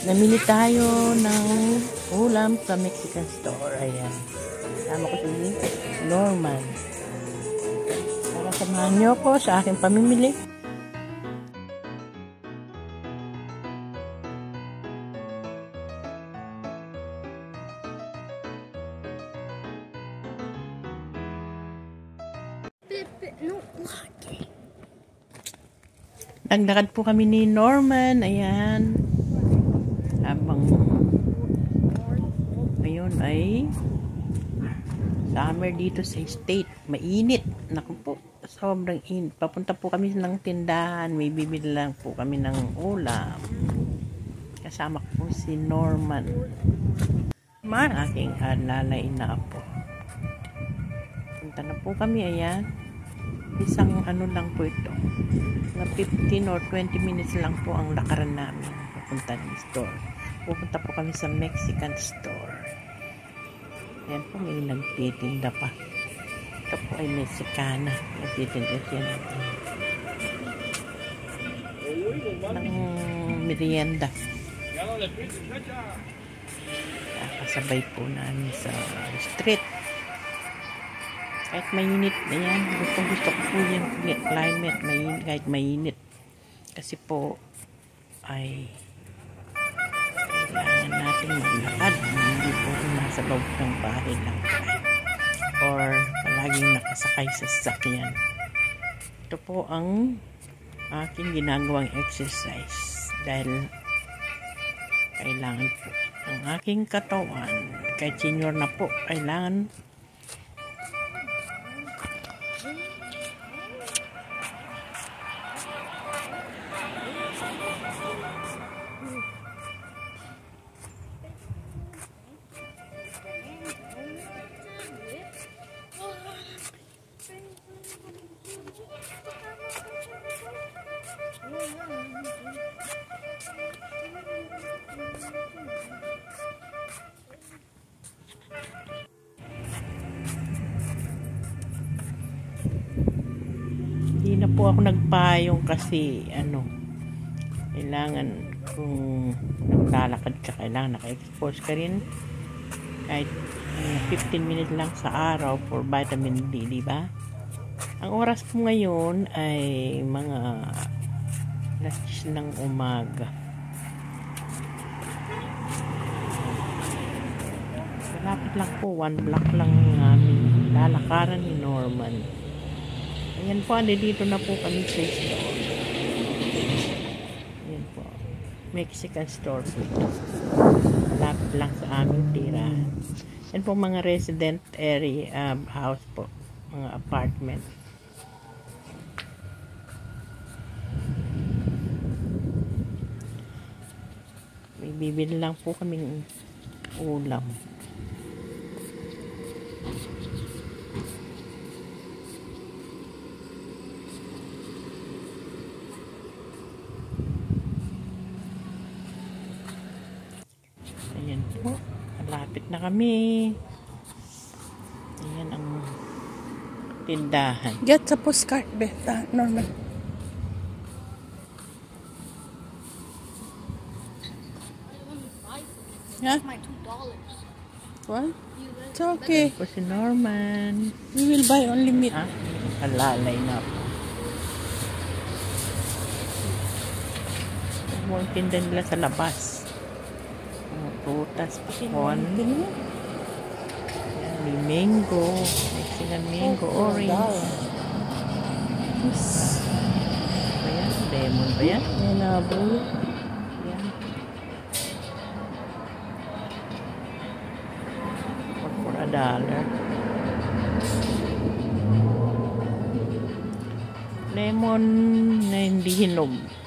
Namili tayo ng ulam sa Mexican store. Ayan. Kasama ko si Norman. Para samahan niyo ko sa aking pamimili. Naglakad po kami ni Norman. Ayan. Habang ngayon ay summer dito sa state. Mainit. Naku po. Sobrang init. Papunta po kami ng tindahan. May bibili lang po kami ng ulam. Kasama ko po si Norman. Aking lalay na apo. Punta na po kami. Ayan. Isang ano lang po ito. Na 15 or 20 minutes lang po ang lakaran namin papunta ng store. Pupunta po kami sa Mexican store. Ayan po, may nagtitinda pa. Ito po ay Mexicana. Nagtitinda siya ng merienda. Kasabay po namin sa street. Kahit mainit, ayan, gusto ko po yung climate, mainit, kahit mainit. Kasi po, ay kailangan natin maglakad. Hindi po nasa loob ng bahay lang or palaging nakasakay sa sasakyan. Ito po ang aking ginagawang exercise dahil kailangan po ang aking katawan, kahit senior na po, kailangan hindi na po ako nagpayong kasi ano, kailangan kung naglalakad ka, kailangan naka-expose ka rin kahit 15 minutes lang sa araw for vitamin D, di ba? Ang oras po ngayon ay mga alas 10 ng umaga. Malapit lang po, 1 block lang namin lalakaran ni Norman. Ayan po, dito na po kami sa store. Ayan po, Mexican store po. Malapit lang sa aming tirahan. Ayan po mga resident area house po, mga apartment. May bibili lang po kaming ulam. Ayan po, malapit na kami. Ayan ang tindahan. Get sa postcard, Beta. Normal. Yeah? Yeah? My $2. What? It's okay. Ayan po si Norman. We will buy only meat. Ha? Alalay na po. Ang tinda nila sa labas. Prutas, pakwan. Ayan, may mango. Mexican mango, orange. Ayan, lemon ba yan? Ayan na, bro. Ayan. For $1. Lemon na hindi hinog.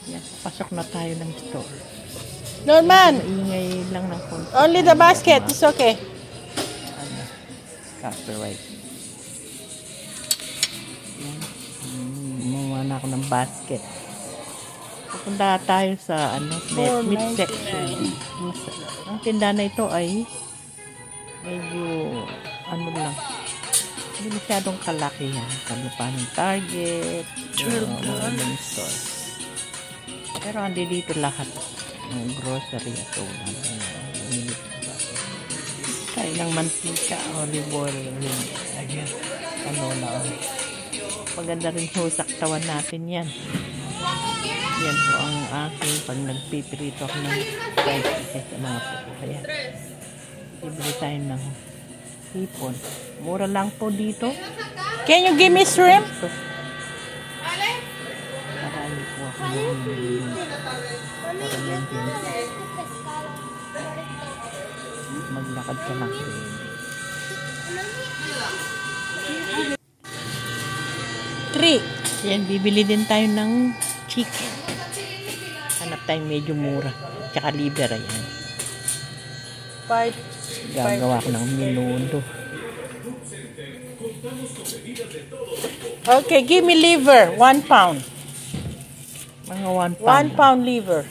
Yan, pasok na tayo ng store. Norman, Maingay lang ng konti. only the basket. It's okay. Ano, copyright. Yan. Gumawa na ako ng basket. Pupunta tayo sa ano, meat section. Ang tindahan na ito ay medyo Hindi masyadong kalaki yan. Kami pa ng Target. Mga stores. Pero andi dito lahat. Ng grocery at ulam. Tayo ng mantika, olive oil, canola oil. Maganda rin po sa katawan natin yan. Yan po ang aking pag nagpipirito ako ng fried chicken sa mga po. Kaya, bibili tayo ng hipon. Mura lang po dito. Can you give me shrimp? Marami po ako bumili. Maglakad ka lang. Three. Yan, bibili din tayo ng chicken. Hanap tayong medyo mura. Tsaka liver, ayan. 5. Gagawa ko ng menudo. Okay, give me liver. 1 pound. Mga 1 pound. 1 pound liver.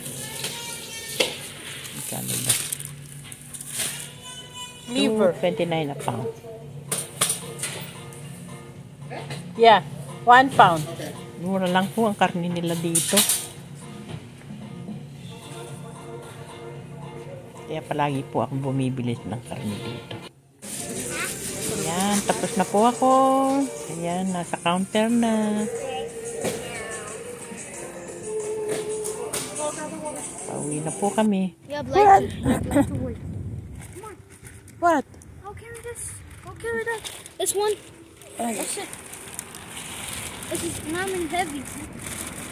Magkano ba? Liver. $2.29 a pound. Yeah, 1 pound. Mura lang po ang karne nila dito. Kaya palagi po akong bumibili ng karne dito. Ayan, tapos na po ako. Ayan, nasa counter na. Pauwi na po kami. Yeah, Blake. Come on. What? I'll carry this. I'll carry that. This one. That's it. This is not even heavy.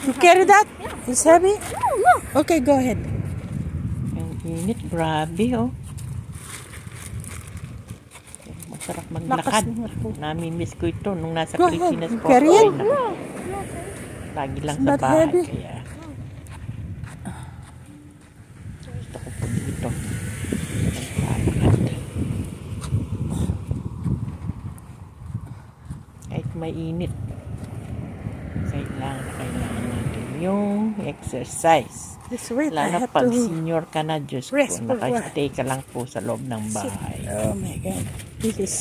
You carry that? Yeah. It's heavy? Oh, look. Okay, go ahead. Ang init, grabe oh. Masarap maglakad. Lakas naman po. Nami-miss ko ito nung nasa Go ahead. Pilipinas po. Carry it. Ay, lagi lang It's sa not bahay. heavy. Kaya gusto ko po dito. Maglalakad. Kahit mainit. Kailangan natin yung exercise. Just wait, I Lalo have pag to senior ka na, Diyos ko, rest for a while. nakastay ka lang po sa loob ng bahay. Oh my God. This is...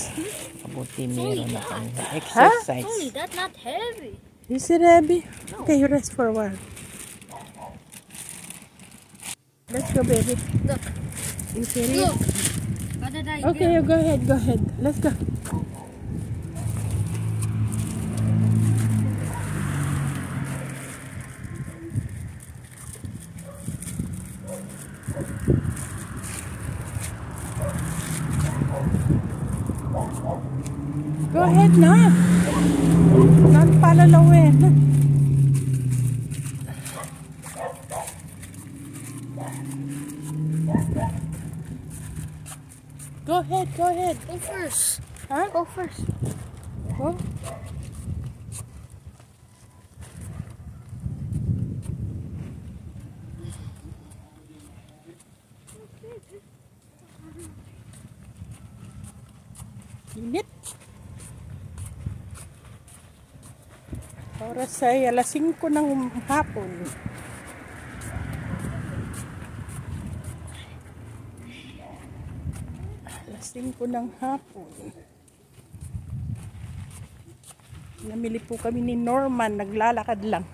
Mabuti meron na kang Tony, exercise. that's not heavy. Is it heavy? Okay, you rest for a while. Let's go, baby. Look. You carry it? Look. How did I Okay, get? you go ahead, go ahead. Let's go. Go ahead na. Not palalawin. Go ahead, go ahead. Go first. Huh? Go first. Go. Init. Oras ay alas 5 ng hapon. Alas 5 ng hapon. Namili po kami ni Norman. Naglalakad lang.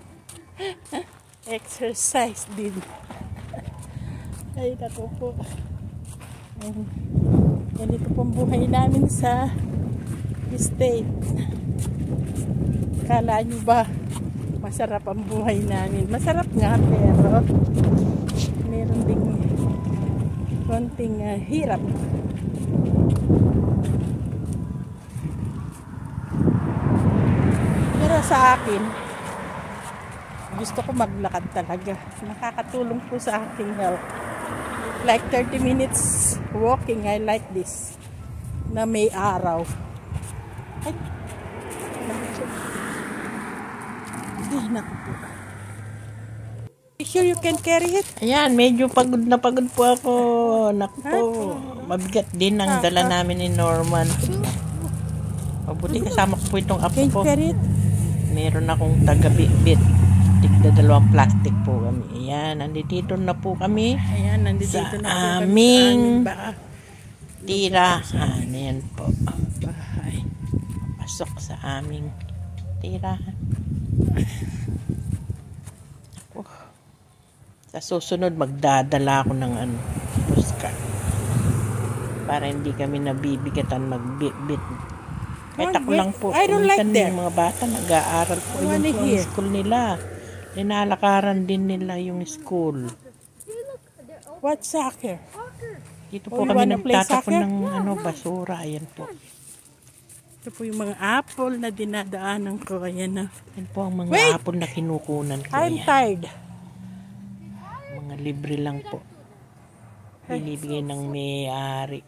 Exercise din. Ay, naku po. Ganito pong buhay namin sa estate. Kala nyo ba masarap ang buhay namin? Masarap nga, pero meron ding konting hirap. Pero sa akin, gusto ko maglakad talaga. Nakakatulong po sa aking health. Like 30 minutes walking, I like this. Na may araw. Ay. Ay, naku po. You sure you can carry it? Ayan, medyo pagod na pagod po ako. Naku, mabigat din ang dala namin ni Norman. Mabuti kasama ko po itong apo Can you ko. carry it? Meron akong taga-bit-bit. Tigda 2 plastic po kami. Ayan, nandito na po kami. Ayan, nandito Sa na po kami aming bahay. tirahan. Ayan po. Bahay. pasok sa aming tirahan. Ako, sa susunod magdadala ako ng postcard para hindi kami nabibigatan magbit-bit. Kahit ako lang po, I don't like kumisan that. yung mga bata, nag-aaral po I wanna yung po ang hear. school nila. Linalakaran din nila yung school. What soccer? Dito Oh, po you kami wanna play nagtatapon soccer? ng basura. Ayan po. Ito po yung mga apple na dinadaanan ko. Ayan na. Ayan po ang mga Wait! apple na kinukunan ko. I'm Ayan. tired. Mga libre lang po. Binibigay ng may-ari.